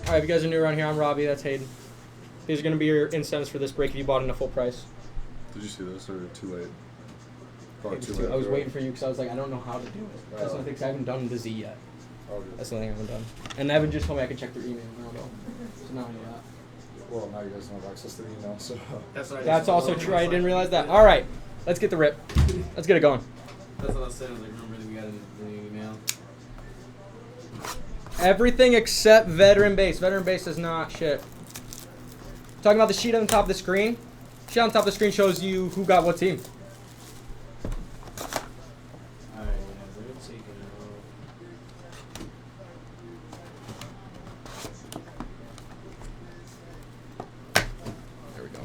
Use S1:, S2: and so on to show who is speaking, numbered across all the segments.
S1: All right, if you guys are new around here, I'm Robbie. That's Hayden. These are going to be your incentives for this break if you bought in a full price.
S2: Did you see this or too late? Probably too
S1: I
S2: late.
S1: was waiting for you because I was like, I don't know how to do it. That's one thing, 'cause I haven't done the Z yet.
S2: Oh, good.
S1: That's the thing I haven't done. And Evan just told me I could check their email now, though. So now I know that.
S2: Well, now you guys don't have access to the email, so.
S1: That's also true. I didn't realize that. All right, let's get the rip. Let's get it going.
S3: That's what I was saying. I was like, remember we got the email.
S1: Everything except veteran base. Veteran base is not shit. Talking about the sheet on the top of the screen. Sheet on the top of the screen shows you who got what team.
S3: Alright, yeah, we're taking it
S1: There we go.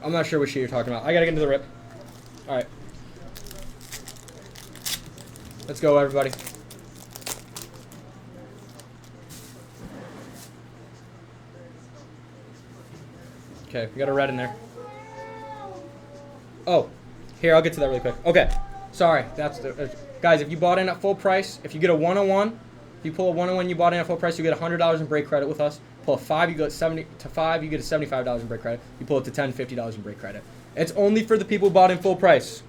S1: I'm not sure what sheet you're talking about. I gotta get into the rip. All right. Let's go, everybody. Okay, we got a red in there. Oh, here, I'll get to that really quick. Okay, sorry. That's the guys, if you bought in at full price, if you get a 101, if you pull a 101 you bought in at full price, you get $100 in break credit with us. Pull a 5, you get 70 to 5, you get a $75 in break credit. You pull it to 10, $50 in break credit. It's only for the people who bought in full price.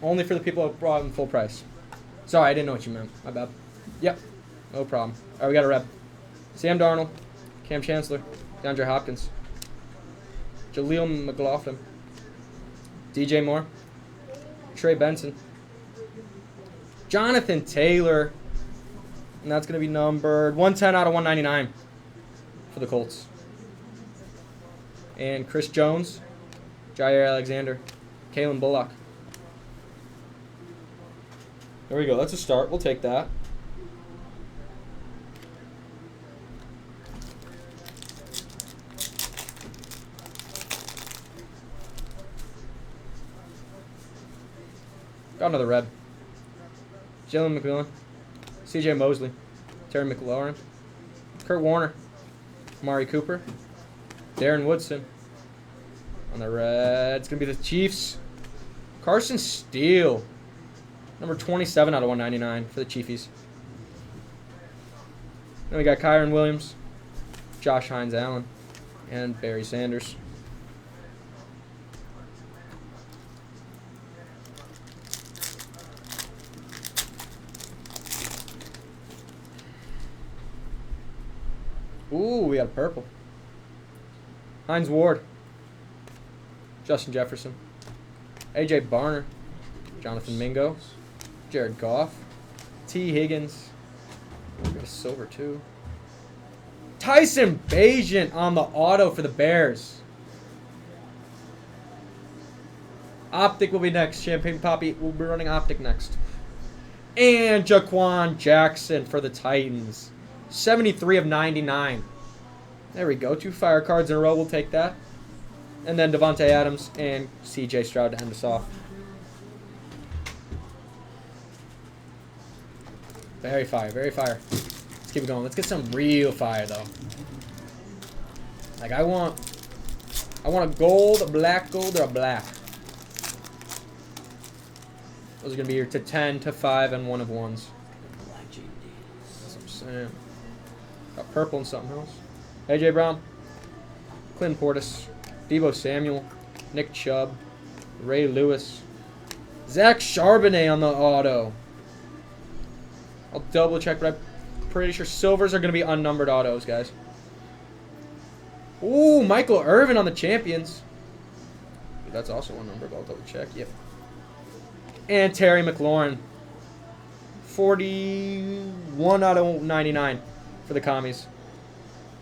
S1: Only for the people who bought in full price. Sorry, I didn't know what you meant. My bad. Yep, no problem. All right, we got a rep. Sam Darnold, Cam Chancellor, DeAndre Hopkins, Jaleel McLaughlin, DJ Moore, Trey Benson, Jonathan Taylor, and that's going to be numbered 110 out of 199 for the Colts. And Chris Jones, Jair Alexander, Kalen Bullock. There we go. That's a start. We'll take that. Got another red. Jalen McMillan, CJ Mosley, Terry McLaurin, Kurt Warner, Amari Cooper, Darren Woodson. On the red, it's going to be the Chiefs. Carson Steele, number 27 out of 199 for the Chiefies. Then we got Kyron Williams, Josh Hines Allen, and Barry Sanders. Ooh, we got a purple. Hines Ward, Justin Jefferson, AJ Barner, Jonathan Mingo, Jared Goff, T. Higgins, we got a silver too. Tyson Bagent on the auto for the Bears. Optic will be next. Champagne Poppy will be running Optic next. And Jaquan Jackson for the Titans. 73 of 99. There we go. 2 fire cards in a row. We'll take that. And then Devontae Adams and CJ Stroud to end us off. Very fire. Very fire. Let's keep it going. Let's get some real fire, though. Like, I want a gold, a black gold, or a black. Those are going to be your to 10, to 5, and 1 of 1s. That's what I'm saying. Got purple and something else. AJ Brown, Clint Portis, Deebo Samuel, Nick Chubb, Ray Lewis, Zach Charbonnet on the auto. I'll double check, but I'm pretty sure silvers are going to be unnumbered autos, guys. Ooh, Michael Irvin on the champions. That's also unnumbered. I'll double check. Yep. And Terry McLaurin. 41 out of 99 for the commies.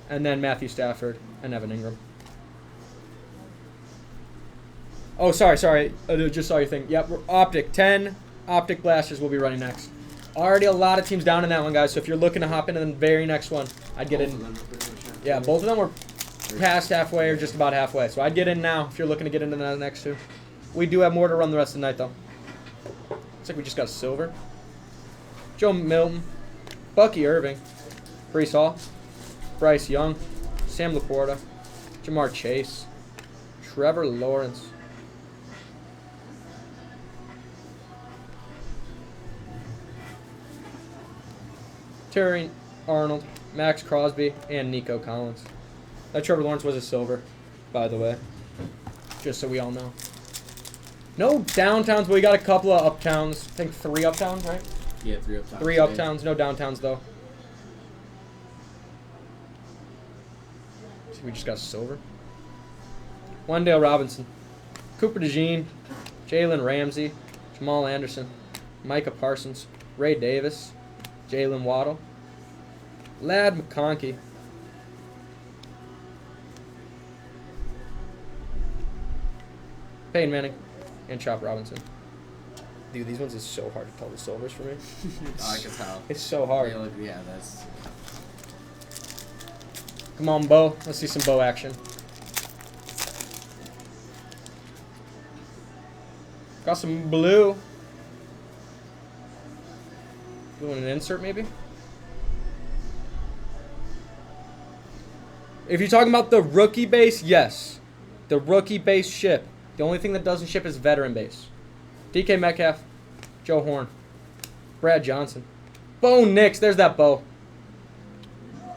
S1: And then Matthew Stafford and Evan Ingram. Oh, sorry. I just saw your thing. Yep, Optic. 10 Optic Blasters will be running next. Already a lot of teams down in that one, guys. So if you're looking to hop into the very next one, I'd get in. Yeah, both of them were past halfway or just about halfway. So I'd get in now if you're looking to get into the next two. We do have more to run the rest of the night, though. Looks like we just got a silver. Joe Milton, Bucky Irving, Breece Hall, Bryce Young, Sam Laporta, Jamar Chase, Trevor Lawrence, Terry Arnold, Max Crosby, and Nico Collins. That Trevor Lawrence was a silver, by the way. Just so we all know. No downtowns, but we got a couple of uptowns. I think 3 uptowns, right?
S3: Yeah, 3 uptowns.
S1: 3 uptowns, no downtowns, though. See, we just got silver. Wendell Robinson, Cooper DeJean, Jalen Ramsey, Jamal Anderson, Micah Parsons, Ray Davis, Jalen Waddle, Lad McConkey, Peyton Manning, and Chop Robinson. Dude, these ones is so hard to tell the silvers for me.
S3: I can tell.
S1: It's so hard.
S3: Yeah, that's...
S1: Come on, Bo. Let's see some Bo action. Got some blue. Doing an insert, maybe? If you're talking about the rookie base, yes. The rookie base ship. The only thing that doesn't ship is veteran base. DK Metcalf, Joe Horn, Brad Johnson, Bo Nix. There's that Bo. Oh,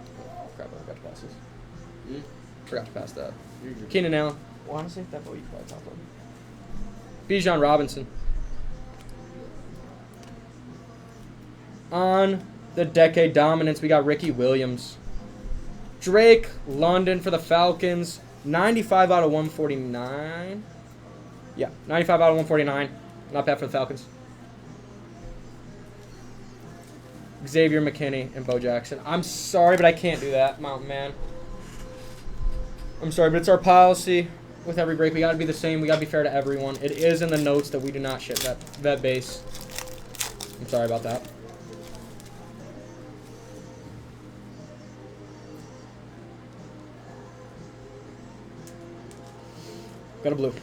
S1: crap, I forgot to pass this. Forgot to pass that. Keenan Allen. Well, honestly, that Bo you probably top on. Bijan Robinson. On the decade dominance, we got Ricky Williams. Drake London for the Falcons. 95 out of 149. Yeah, 95 out of 149. Not bad for the Falcons. Xavier McKinney and Bo Jackson. I'm sorry, but I can't do that, Mountain Man. I'm sorry, but it's our policy. With every break, we got to be the same. We got to be fair to everyone. It is in the notes that we do not ship that base. I'm sorry about that. Got a blue.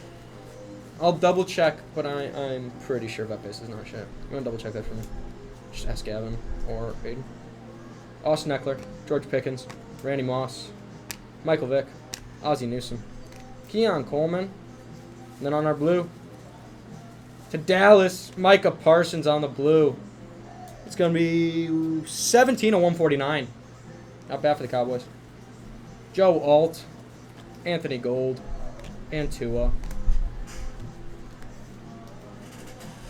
S1: I'll double check, but I'm pretty sure that base is not shit. You want to double check that for me? Just ask Gavin or Aiden. Austin Eckler, George Pickens, Randy Moss, Michael Vick, Ozzie Newsome, Keon Coleman, and then on our blue, to Dallas, Micah Parsons on the blue. It's going to be 17 of 149. Not bad for the Cowboys. Joe Alt, Anthony Gold, and Tua.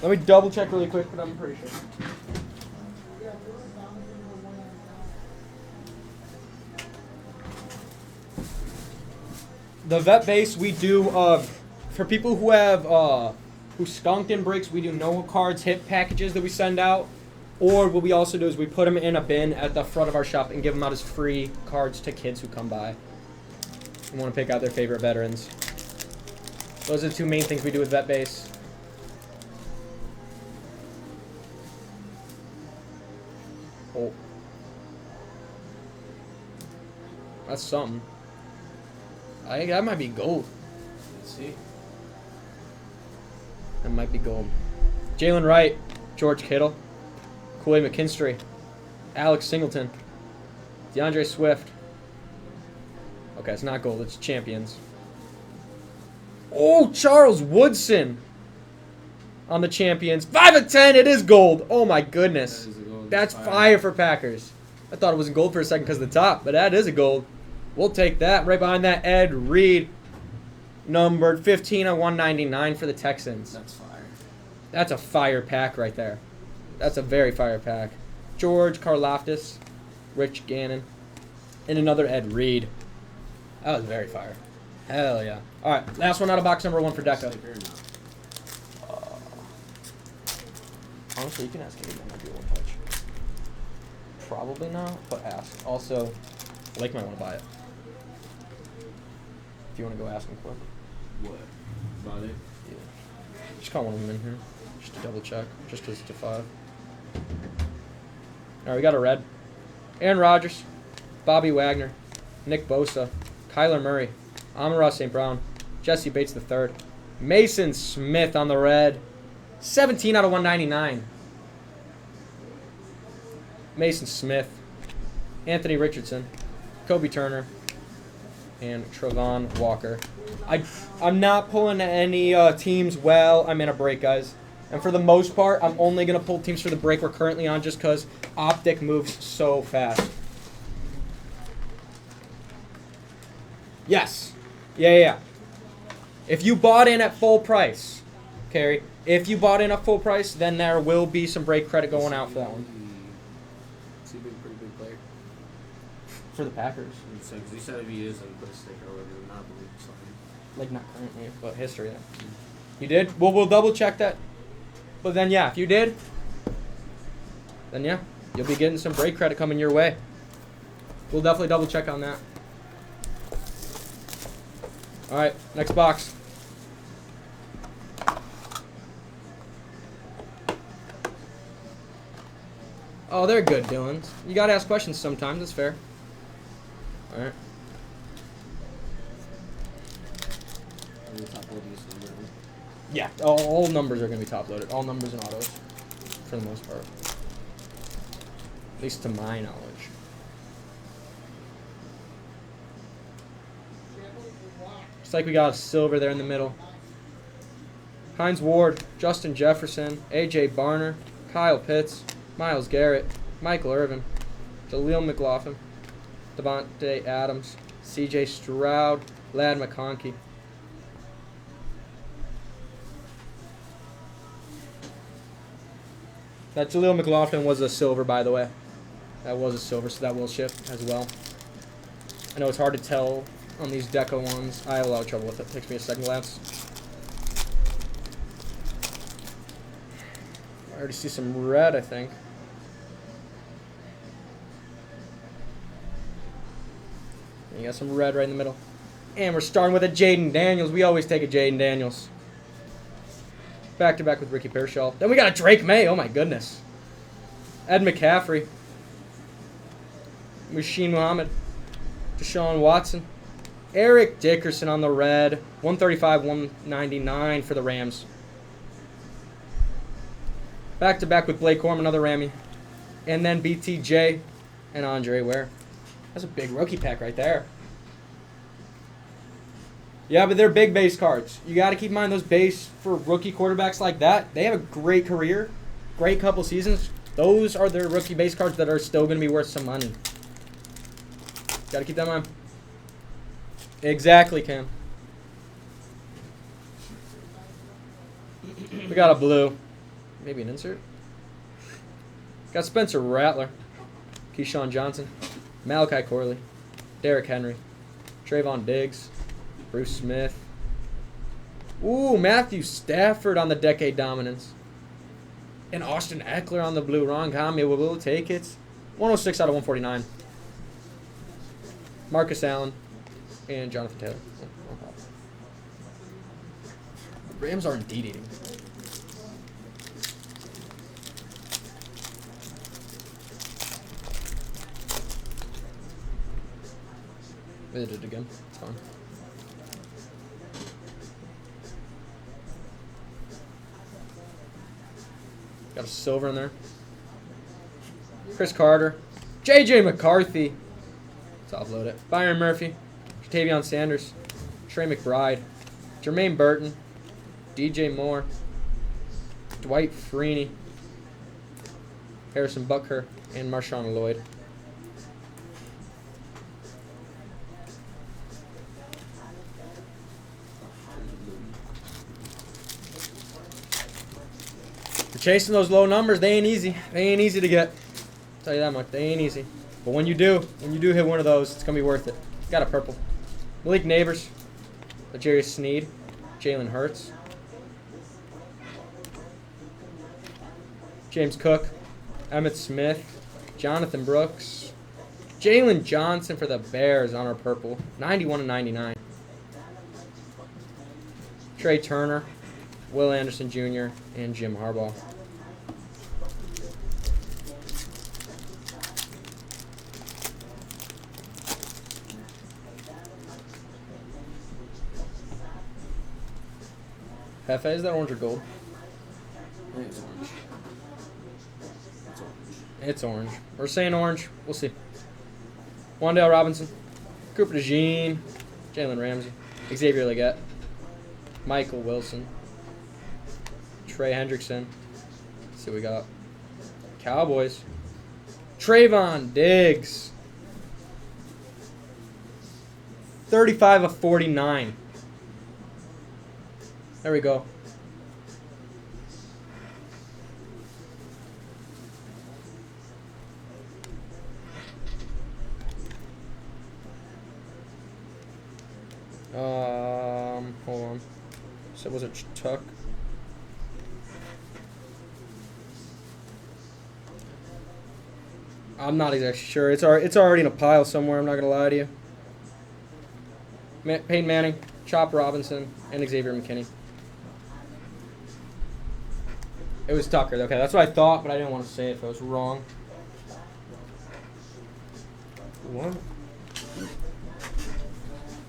S1: Let me double check really quick, but I'm pretty sure. The vet base we do for people who have who skunked in breaks, we do no cards hit packages that we send out. Or what we also do is we put them in a bin at the front of our shop and give them out as free cards to kids who come by and want to pick out their favorite veterans. Those are the 2 main things we do with vet base. Oh. That's something. I think that might be gold.
S3: Let's see.
S1: That might be gold. Jalen Wright, George Kittle, Kool-Aid McKinstry, Alex Singleton, DeAndre Swift. Okay, it's not gold. It's champions. Oh, Charles Woodson on the champions. 5 of 10. It is gold. Oh, my goodness. That's fire for Packers. I thought it wasn't gold for a second because of the top, but that is a gold. We'll take that. Right behind that, Ed Reed, numbered 15 of 199 for the Texans.
S3: That's fire.
S1: That's a fire pack right there. That's a very fire pack. George Karlaftis, Rich Gannon, and another Ed Reed. That was very fire. Hell yeah. All right, last one out of box number 1 for Deca. Honestly, you can ask anyone if you want to touch. Probably not, but ask. Also, Blake might want to buy it. If you want to go ask him quick.
S3: What? About it?
S1: Yeah. Just call one of them in here. Just to double check. Just because it's a 5. Alright, we got a red. Aaron Rodgers. Bobby Wagner. Nick Bosa. Kyler Murray. Amon-Ra St. Brown. Jesse Bates III. Mason Smith on the red. 17 out of 199. Mason Smith. Anthony Richardson. Kobe Turner. And Travon Walker. I'm not pulling any teams while I'm in a break, guys. And for the most part, I'm only going to pull teams for the break we're currently on just because Optic moves so fast. Yes. Yeah. If you bought in at full price, Carrie, if you bought in at full price, then there will be some break credit going out for that one.
S3: Is he a pretty big player?
S1: For the Packers.
S3: So, because he said if he is, then put a sticker or whatever, not believe it's fine.
S1: Like, not currently, but history then. You did? Well, we'll double check that. But then, yeah, if you did, then yeah, you'll be getting some break credit coming your way. We'll definitely double check on that. All right, next box. Oh, they're good, Dylan. You got to ask questions sometimes. That's fair. All right. Yeah, all numbers are going to be top loaded. All numbers and autos, for the most part. At least to my knowledge. Looks like we got a silver there in the middle. Hines Ward, Justin Jefferson, A.J. Barner, Kyle Pitts, Myles Garrett, Michael Irvin, Jaleel McLaughlin, Devontae Adams, C.J. Stroud, Ladd McConkey. That Jaleel McLaughlin was a silver, by the way. That was a silver, so that will ship as well. I know it's hard to tell on these Deca ones. I have a lot of trouble with it. Takes me a second glance. I already see some red, I think. And you got some red right in the middle. And we're starting with a Jaden Daniels. We always take a Jaden Daniels. Back-to-back with Ricky Pearsall. Then we got a Drake May. Oh, my goodness. Ed McCaffrey. Machine Muhammad. Deshaun Watson. Eric Dickerson on the red. 135, 199 for the Rams. Back-to-back with Blake Corum, another Rammy. And then BTJ and Andre Ware. That's a big rookie pack right there. Yeah, but they're big base cards. You got to keep in mind those base for rookie quarterbacks like that. They have a great career, great couple seasons. Those are their rookie base cards that are still going to be worth some money. Got to keep that in mind. Exactly, Cam. We got a blue. Maybe an insert. Got Spencer Rattler. Keyshawn Johnson. Malachi Corley. Derrick Henry. Trayvon Diggs. Bruce Smith. Ooh, Matthew Stafford on the decade dominance. And Austin Eckler on the blue. Ron Kami will take it. 106 out of 149. Marcus Allen and Jonathan Taylor. The Rams are indeed eating. They did it again. It's fine. Got a silver in there. Chris Carter. J.J. McCarthy. Let's offload it. Byron Murphy. Jatavion Sanders. Trey McBride. Jermaine Burton. DJ Moore. Dwight Freeney. Harrison Butker. And Marshawn Lloyd. Chasing those low numbers, they ain't easy. They ain't easy to get. I'll tell you that much. They ain't easy. But when you do hit one of those, it's going to be worth it. Got a purple. Malik Neighbors. L'Jarius Sneed. Jalen Hurts. James Cook. Emmitt Smith. Jonathan Brooks. Jalen Johnson for the Bears on our purple. 91 and 99. Trey Turner. Will Anderson Jr. and Jim Harbaugh. Hefe, is that orange or gold?
S3: I think it's orange. It's orange.
S1: It's orange. We're saying orange. We'll see. Wan'Dale Robinson. Cooper DeJean. Jalen Ramsey. Xavier Legette. Michael Wilson. Trey Hendrickson. Let's see what we got. Cowboys. Trayvon Diggs. 35 of 49. There we go. Hold on. So was it Tuck? I'm not exactly sure. It's already in a pile somewhere. I'm not gonna lie to you. Peyton Manning, Chop Robinson, and Xavier McKinney. It was Tucker. Okay, that's what I thought, but I didn't want to say it if I was wrong. What?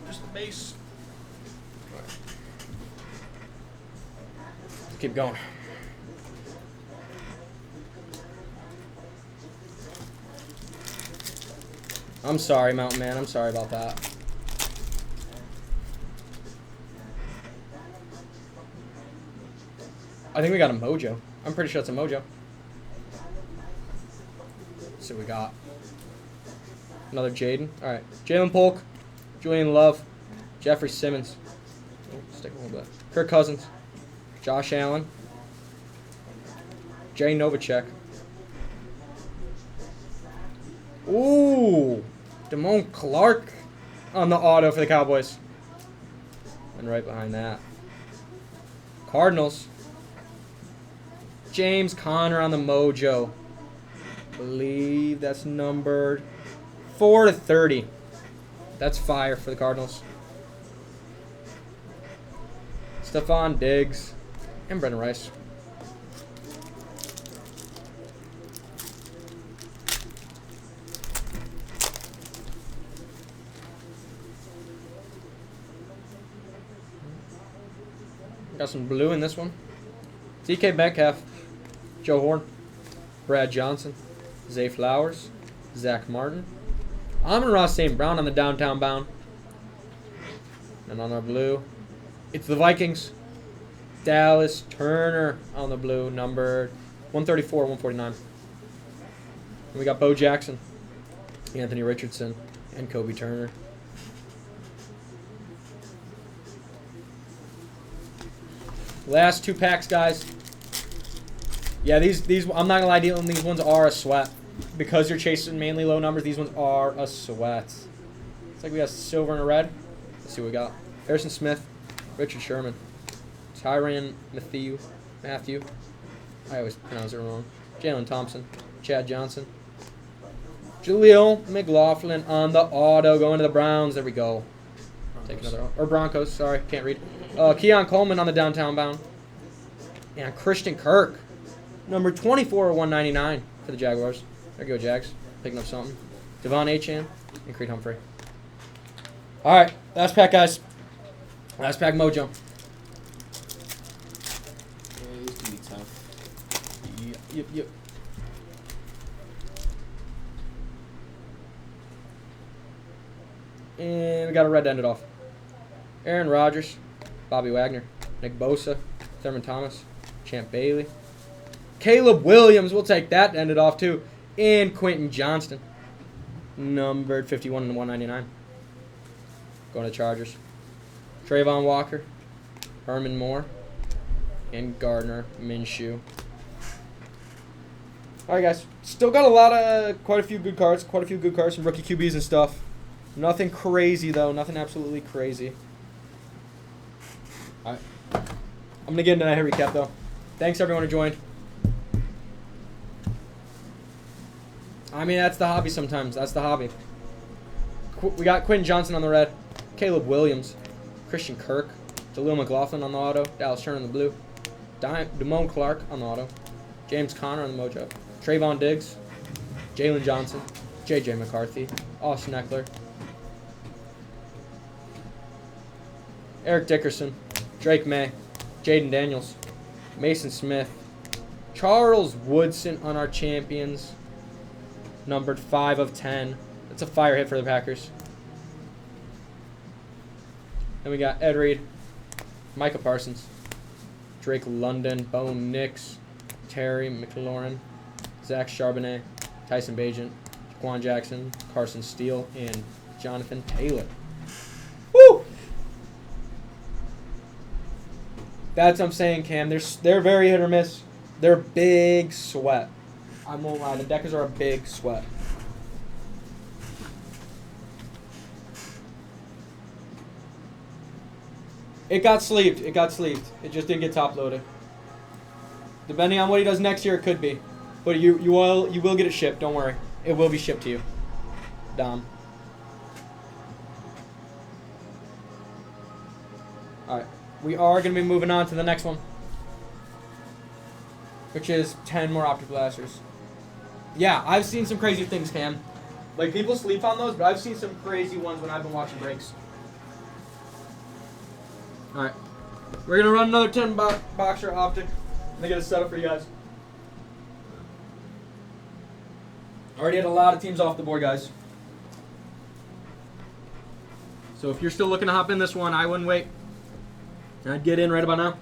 S1: Just the base. Let's keep going. I'm sorry, Mountain Man. I'm sorry about that. I think we got a Mojo. I'm pretty sure it's a Mojo. Let's see what we got. Another Jaden. All right. Jalen Polk, Julian Love, Jeffrey Simmons. Oh, stick a little bit. Kirk Cousins, Josh Allen, Jay Novacek. Ooh, Damone Clark on the auto for the Cowboys. And right behind that, Cardinals. James Conner on the Mojo. I believe that's numbered 4 to 30. That's fire for the Cardinals. Stephon Diggs and Brendan Rice. Got some blue in this one. DK Metcalf, Joe Horn, Brad Johnson, Zay Flowers, Zach Martin, Amon-Ra St. Brown on the downtown bound. And on our blue, it's the Vikings. Dallas Turner on the blue, numbered 134, 149. And we got Bo Jackson, Anthony Richardson, and Kobe Turner. Last two packs, guys. Yeah, these I'm not gonna lie to you, these ones are a sweat. Because you're chasing mainly low numbers, these ones are a sweat. It's like we got silver and a red. Let's see what we got. Harrison Smith, Richard Sherman, Tyrann Mathieu. I always pronounce it wrong. Jalen Thompson, Chad Johnson, Jaleel McLaughlin on the auto, going to the Browns. There we go. Take another, or Broncos. Sorry, can't read. Keon Coleman on the downtown bound, and Christian Kirk, number 24 or 199 for the Jaguars. There you go, Jags. Picking up something. Devon Achane and Creed Humphrey. All right, last pack, guys. Last pack, Mojo.
S3: Yeah, this can be tough.
S1: Yep. And we got a red to end it off. Aaron Rodgers, Bobby Wagner, Nick Bosa, Thurman Thomas, Champ Bailey, Caleb Williams, we'll take that to end it off too, and Quentin Johnston, numbered 51 and 199. Going to Chargers. Trayvon Walker, Herman Moore, and Gardner Minshew. All right, guys. Still got quite a few good cards, some rookie QBs and stuff. Nothing crazy, though. Nothing absolutely crazy. All right. I'm going to get into that recap, though. Thanks, everyone who joined. I mean, that's the hobby sometimes. That's the hobby. We got Quentin Johnson on the red. Caleb Williams. Christian Kirk. Jaleel McLaughlin on the auto. Dallas Turner on the blue. Damone Clark on the auto. James Conner on the Mojo. Trayvon Diggs. Jalen Johnson. J.J. McCarthy. Austin Eckler. Eric Dickerson. Drake May. Jaden Daniels. Mason Smith. Charles Woodson on our champions. Numbered 5 of 10. That's a fire hit for the Packers. Then we got Ed Reed. Micah Parsons. Drake London, Bo Nix, Terry McLaurin, Zach Charbonnet, Tyson Bagent, Jaquan Jackson, Carson Steele, and Jonathan Taylor. Woo! That's what I'm saying, Cam. They're very hit or miss. They're big sweat. I won't lie. The Decas are a big sweat. It got sleeved. It got sleeved. It just didn't get top loaded. Depending on what he does next year, it could be. But you will get it shipped. Don't worry. It will be shipped to you. Dom. Alright. We are going to be moving on to the next one. Which is 10 more optic blasters. Yeah, I've seen some crazy things, Cam. Like, people sleep on those, but I've seen some crazy ones when I've been watching breaks. Alright. We're going to run another 10 boxer optic. They get a setup for you guys. Already had a lot of teams off the board, guys. So if you're still looking to hop in this one, I wouldn't wait. I'd get in right about now.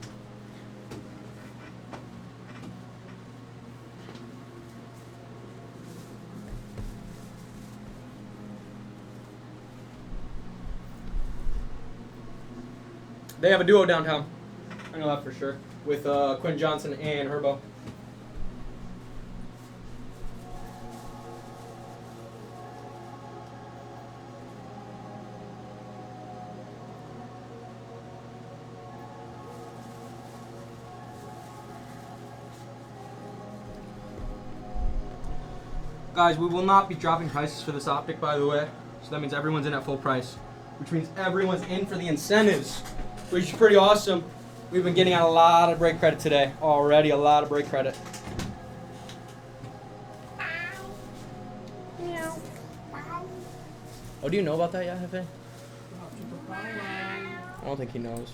S1: They have a duo downtown. I know that for sure. With Quinn Johnson and Herbo. Guys, we will not be dropping prices for this optic, by the way. So that means everyone's in at full price. Which means everyone's in for the incentives. Which is pretty awesome. We've been getting out a lot of break credit today. Already a lot of break credit. Oh, do you know about that yet, Hefe? I don't think he knows.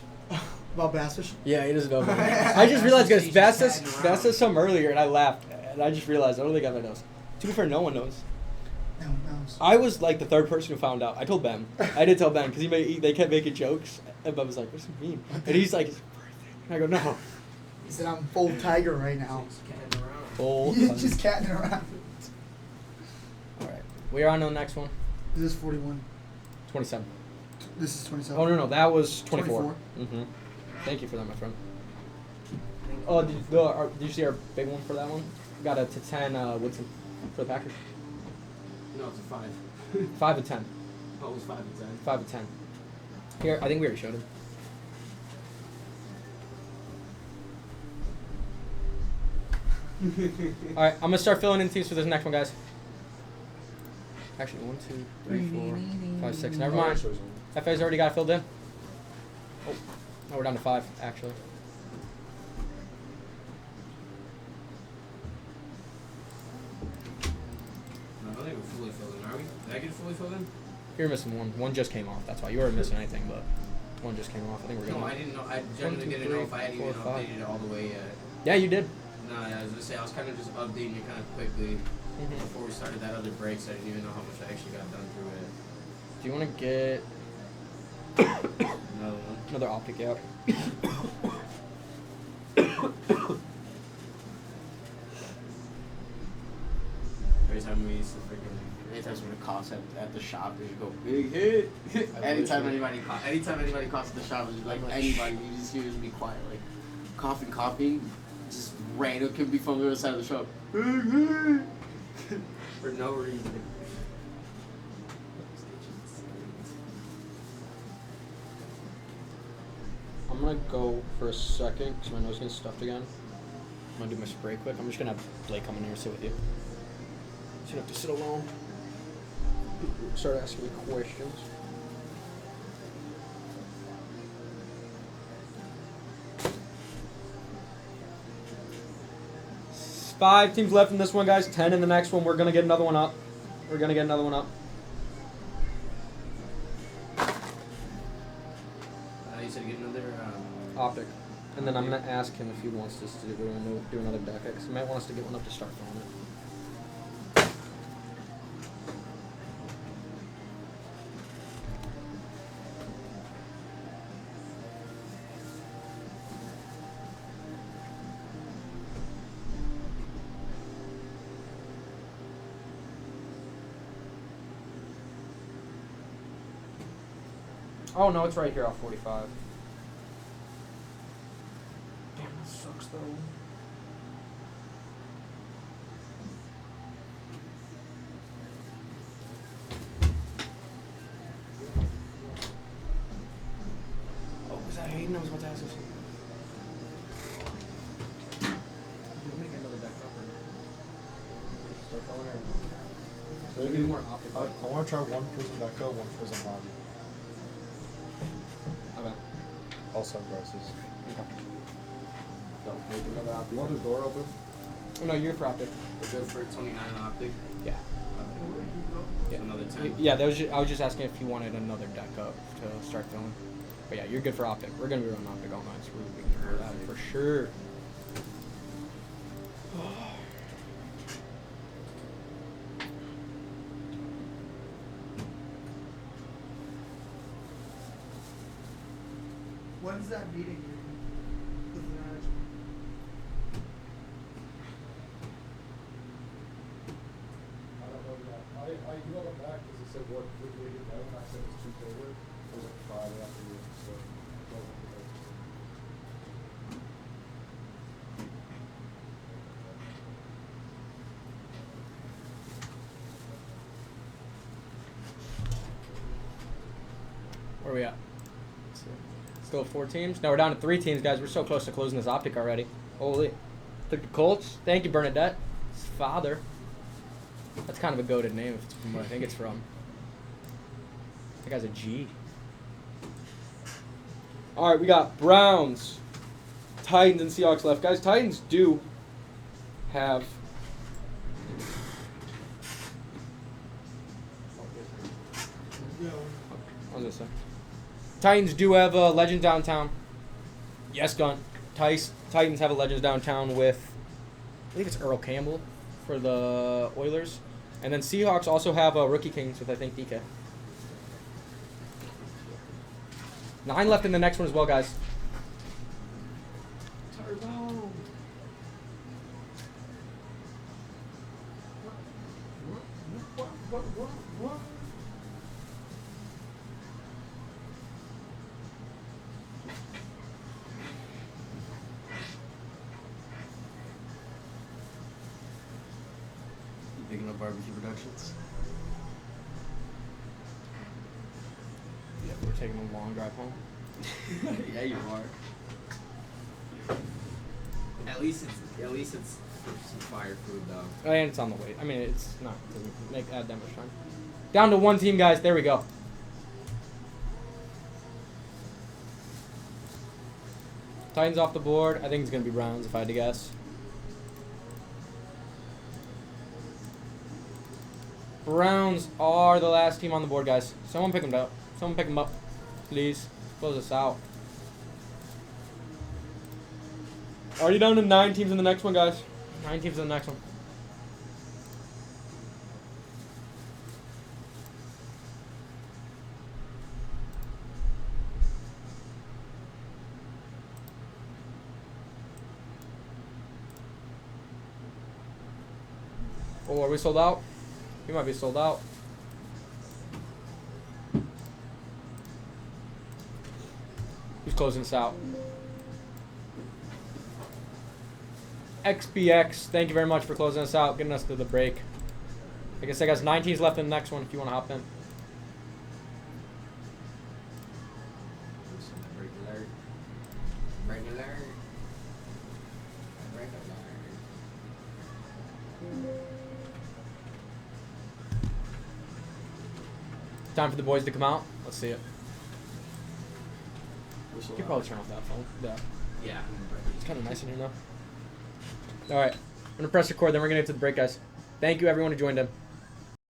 S4: About Bassish?
S1: Yeah, he doesn't know about it. I just realized, guys, Bass said something earlier, and I laughed. And I just realized, I don't think anyone knows. To be fair, no one knows.
S4: No one knows.
S1: I was like the third person who found out. I told Ben. I did tell Ben, because they kept making jokes. And Ben was like, what's it mean? And he's like, it's birthday. And I go, no.
S4: He said, I'm full tiger right now.
S1: Full.
S4: He's just catting around.
S1: Alright. We are on to the next one.
S4: This is 41.
S1: 27.
S4: This is 27.
S1: Oh, no. That was 24.
S4: 24.
S1: Mm-hmm. Thank you for that, my friend. Oh, did you see our big one for that one? Got a to 10 Woodson for the Packers.
S3: No, it's a 5.
S1: 5 to 10.
S3: Oh, it was 5 to 10.
S1: 5 to 10. Here, I think we already showed him. Alright, I'm gonna start filling in teams for this next one, guys. Actually, 1, 2, 3, 4, 5, 6. Never mind. FA's already got it filled in. Oh, no, we're down to 5, actually.
S3: No, I don't think we're fully filled in, are we? Did I get fully filled in?
S1: You're missing one. One just came off. That's why you weren't missing anything, but one just came off. I think we're good.
S3: No, I didn't know. I genuinely didn't know if I had even updated it all the way yet.
S1: Yeah, you did.
S3: No, I was gonna say I was kind of just updating it kind of quickly before we started that other break, so I didn't even know how much I actually got done through it.
S1: Do you want to get
S3: Another one.
S1: another optic out?
S3: Every time we used to freaking, anytime someone coughs at the shop, they just go big hit. anytime anybody coughs at the shop, it's like anybody, you just hear them be quiet, like coughing, just random could be from the other side of the shop. For no reason.
S1: I'm gonna go for a second because my nose is getting stuffed again. I'm gonna do my spray quick. I'm just gonna have Blake come in here and sit with you. So you don't have to sit alone. Start asking me questions. Five teams left in this one, guys. 10 in the next one. We're gonna get another one up.
S3: You said get another.
S1: Optic. And then I'm gonna ask him if he wants us to do another Deca, because he might want us to get one up to start on it. Oh no, it's right here off 45. Damn, that sucks though. Oh, was that Hayden? I was about to ask this. Let me get another deck up or start going or
S2: So
S1: maybe more optic.
S2: I want to try one Prizm Deca, one Prizm Hobby.
S1: Okay.
S2: All sunglasses.
S3: Don't make another optic.
S2: You want the door open?
S1: Oh, no, you're for optic.
S3: We're good for 29 optic.
S1: Yeah.
S3: So another 10.
S1: Yeah, that was I was just asking if you wanted another deck up to start filling. But yeah, you're good for optic. We're gonna be running optic all night, so we can do that for sure.
S4: When's that meeting? With the management?
S2: I don't know that. I emailed them back because it said what would we get down, and I said it's too forward. It was like Friday afternoon, so it wasn't good.
S1: Where are we at? Still 4 teams? No, we're down to 3 teams, guys. We're so close to closing this optic already. Holy. Took the Colts. Thank you, Bernadette. His father. That's kind of a goated name if it's from where I think it's from. That guy's a G. All right, we got Browns, Titans, and Seahawks left. Guys, Titans do have... What was I going to say? Titans do have a Legends downtown. Yes, Gun. Titans have a Legends downtown with, I believe it's Earl Campbell for the Oilers. And then Seahawks also have a Rookie Kings with, I think, Deca. 9 left in the next one as well, guys.
S3: Turbo. What? Picking up barbecue productions.
S1: Yeah, we're taking a long drive home.
S3: Yeah, you are. At least it's some fire food though.
S1: And it's on the way. I mean, it's not. It doesn't add that much time. Down to 1 team, guys. There we go. Titans off the board. I think it's going to be Browns if I had to guess. Browns are the last team on the board, guys. Someone pick them up. Someone pick them up, please. Close this out. Already down to 9 teams in the next one, guys. 9 teams in the next one. Oh, are we sold out? We might be sold out. Who's closing this out? XBX, thank you very much for closing us out, getting us to the break. Like I said, guys, 9 teams left in the next one if you want to hop in.
S3: Break alert. Break alert. Break alert.
S1: Time for the boys to come out. Let's see it.
S3: We're
S1: You
S3: sold
S1: could
S3: out.
S1: probably turn off that phone. Yeah.
S3: Yeah.
S1: It's kind of nice in here, though. All right. I'm going to press record, then we're going to get to the break, guys. Thank you, everyone who joined in.